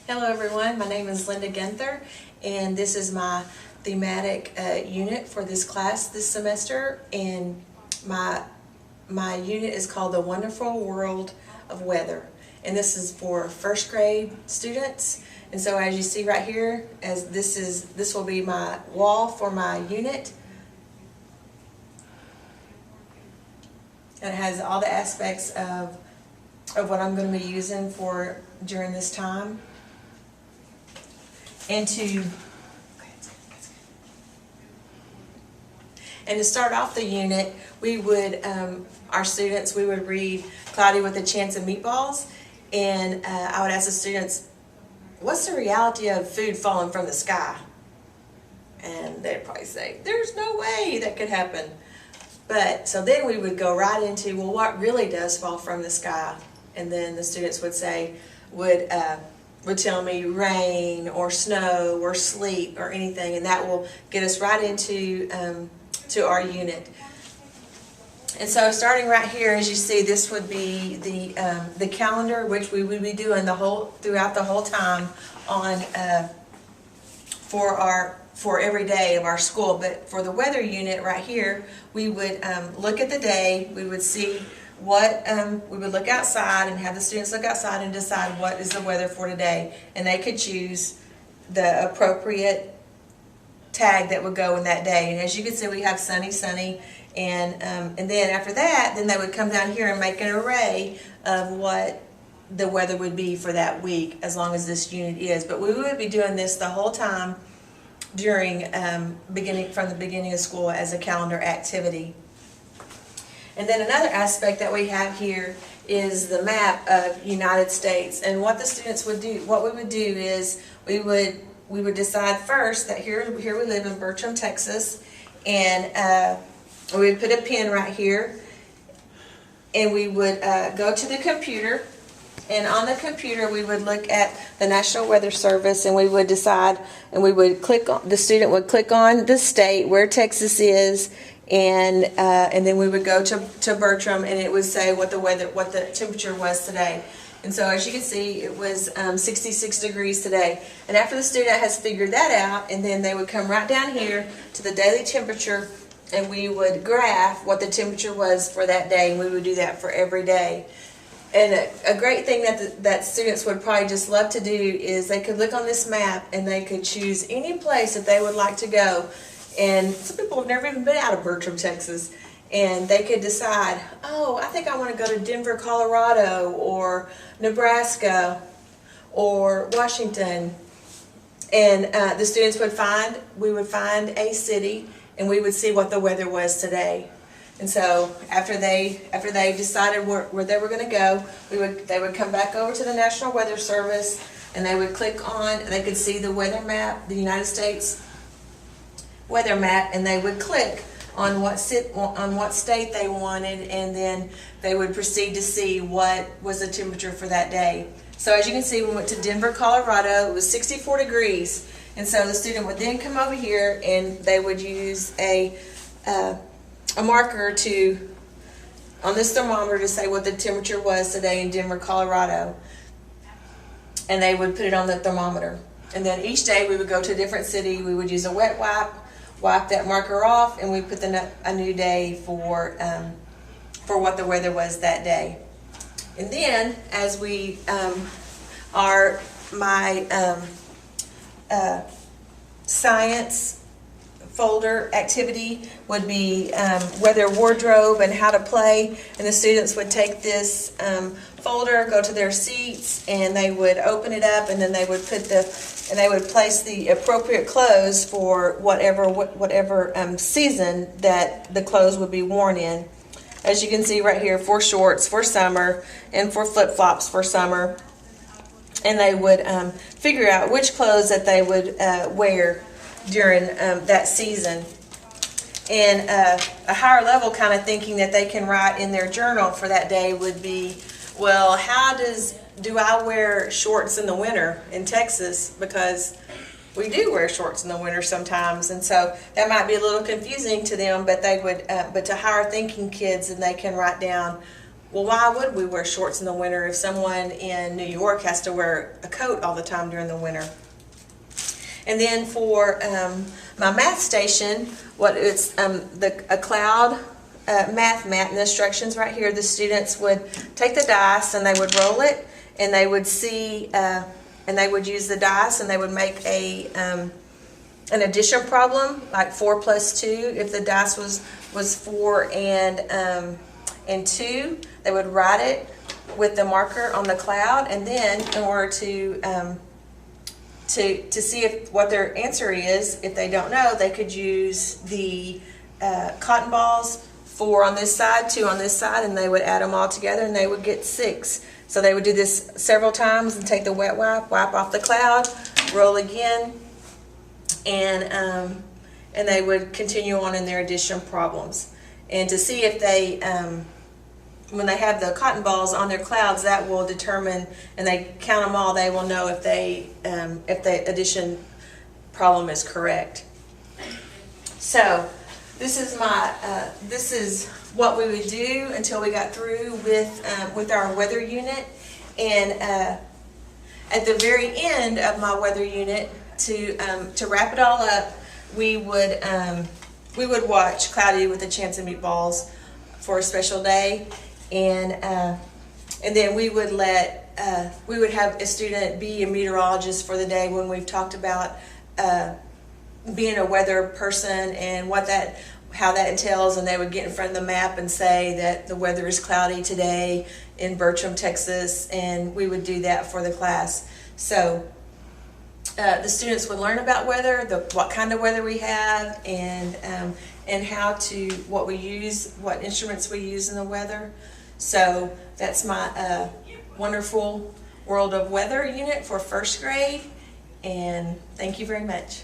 Hello everyone, my name is Linda Genther, and this is my thematic unit for this class this semester, and my unit is called The Wonderful World of Weather, and this is for first grade students. And so as you see right here, as this will be my wall for my unit, and it has all the aspects of what I'm going to be using for during this time. And to start off the unit, we would, our students, we would read Cloudy with a Chance of Meatballs, and I would ask the students, what's the reality of food falling from the sky? And they'd probably say, there's no way that could happen. But, so then we would go right into, well, what really does fall from the sky? And then the students would say, would tell me rain or snow or sleet or anything, and that will get us right into to our unit. And so starting right here, as you see, this would be the calendar, which we would be doing throughout the whole time on for every day of our school. But for the weather unit right here, we would look at the day, we would see what we would look outside and have the students look outside and decide what is the weather for today, and they could choose the appropriate tag that would go in that day. And as you can see, we have sunny, sunny, and then after that, then they would come down here and make an array of what the weather would be for that week, as long as this unit is. But we would be doing this the whole time during from the beginning of school as a calendar activity. And then another aspect that we have here is the map of United States. And what the students would do, what we would do is we would decide first that here we live in Bertram, Texas, and we would put a pin right here, and we would go to the computer, and on the computer we would look at the National Weather Service, and we would decide, and we would click on, the student would click on the state where Texas is, and then we would go to Bertram, and it would say what the temperature was today. And so as you can see, it was 66 degrees today. And after the student has figured that out, and then they would come right down here to the daily temperature, and we would graph what the temperature was for that day, and we would do that for every day. And a great thing that students would probably just love to do is they could look on this map and they could choose any place that they would like to go. And some people have never even been out of Bertram, Texas, and they could decide, oh, I think I want to go to Denver, Colorado, or Nebraska, or Washington. And the students we would find a city, and we would see what the weather was today. And so after they decided where they were going to go, they would come back over to the National Weather Service, and they would click on, and they could see the weather map, the United States weather map, and they would click on what state they wanted, and then they would proceed to see what was the temperature for that day. So as you can see, we went to Denver, Colorado. It was 64 degrees, and so the student would then come over here, and they would use a marker on this thermometer to say what the temperature was today in Denver, Colorado, and they would put it on the thermometer. And then each day we would go to a different city. We would use a wet wipe that marker off, and we put a new day for what the weather was that day. And then as we my science folder activity would be weather wardrobe and how to play, and the students would take this folder, go to their seats, and they would open it up, and then they would place the appropriate clothes for whatever season that the clothes would be worn in. As you can see right here, for shorts for summer and for flip-flops for summer, and they would figure out which clothes that they would wear during that season. And a higher level kind of thinking that they can write in their journal for that day would be, well, how do I wear shorts in the winter in Texas? Because we do wear shorts in the winter sometimes, and so that might be a little confusing to them, but they would but to higher thinking kids, and they can write down well, why would we wear shorts in the winter if someone in New York has to wear a coat all the time during the winter? And then for my math station, it's a cloud math mat, and the instructions right here. The students would take the dice and they would roll it, and they would see, and they would use the dice, and they would make an addition problem, like 4 plus 2. If the dice was 4 and 2, they would write it with the marker on the cloud, and then in order to see if what their answer is, if they don't know, they could use the cotton balls, 4 on this side, 2 on this side, and they would add them all together and they would get 6. So they would do this several times and take the wet wipe off the cloud, roll again, and they would continue on in their addition problems. And to see if they, when they have the cotton balls on their clouds, that will determine, and they count them all, they will know if the addition problem is correct. So this is what we would do until we got through with our weather unit. And at the very end of my weather unit, to wrap it all up, we would watch Cloudy with a Chance of Meatballs for a special day, and then we would have a student be a meteorologist for the day when we've talked about being a weather person and how that entails, and they would get in front of the map and say that the weather is cloudy today in Bertram, Texas, and we would do that for the class. So the students would learn about weather, what kind of weather we have, and what we use, what instruments we use in the weather. So that's my wonderful World of Weather unit for first grade, and thank you very much.